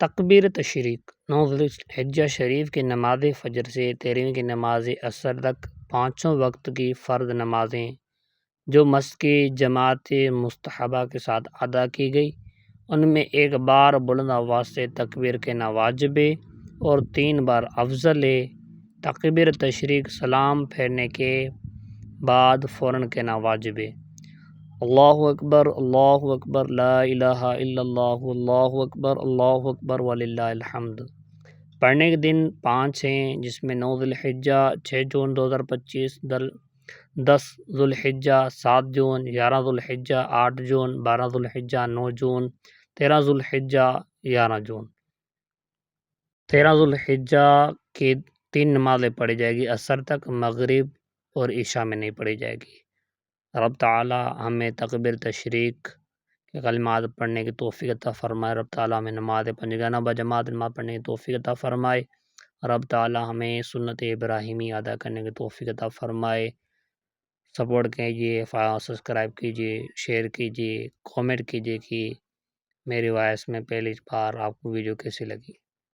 تکبیر تشریق 9 ذوالحجہ شریف کی نماز فجر سے 13ویں کی نماز عصر تک پانچوں وقت کی فرض نمازیں جو مسجد کی جماعت مستحبہ کے ساتھ ادا کی گئی، ان میں ایک بار بلند آواز سے تکبیر کہنا واجب ہے اور 3 بار افضل ہے۔ تکبیر تشریق سلام پھیرنے کے بعد فوراً کہنا واجب ہے۔ اللہ اکبر لا الہ الا اللہ، اللہ اکبر وللہ الحمد۔ پڑھنے کے دن 5 ہیں، جس میں 9 ذوالحجہ 6 جون 2025، 10 ذوالحجہ 7 جون، 11 ذوالحجہ 8 جون، 12 ذوالحجہ 9 جون، 13 ذوالحجہ 11 جون۔ 13 ذوالحجہ کی 3 نمازیں پڑھی جائے گی، عصر تک، مغرب اور عشاء میں نہیں پڑھی جائے گی۔ رب تعالی ہمیں تکبیر تشریق کے کلمات پڑھنے کی توفیق عطا فرمائے۔ رب تعالی ہمیں نماز پنجگانہ بجماعت نماز پڑھنے کی توفیق عطا فرمائے۔ رب تعالی ہمیں سنت ابراہیمی ادا کرنے کی توفیق عطا فرمائے۔ سپورٹ کیجیے، سبسکرائب کیجیے، شیئر کیجیے، کامنٹ کیجیے کہ میری وائس میں پہلی بار آپ کو ویڈیو کیسی لگی۔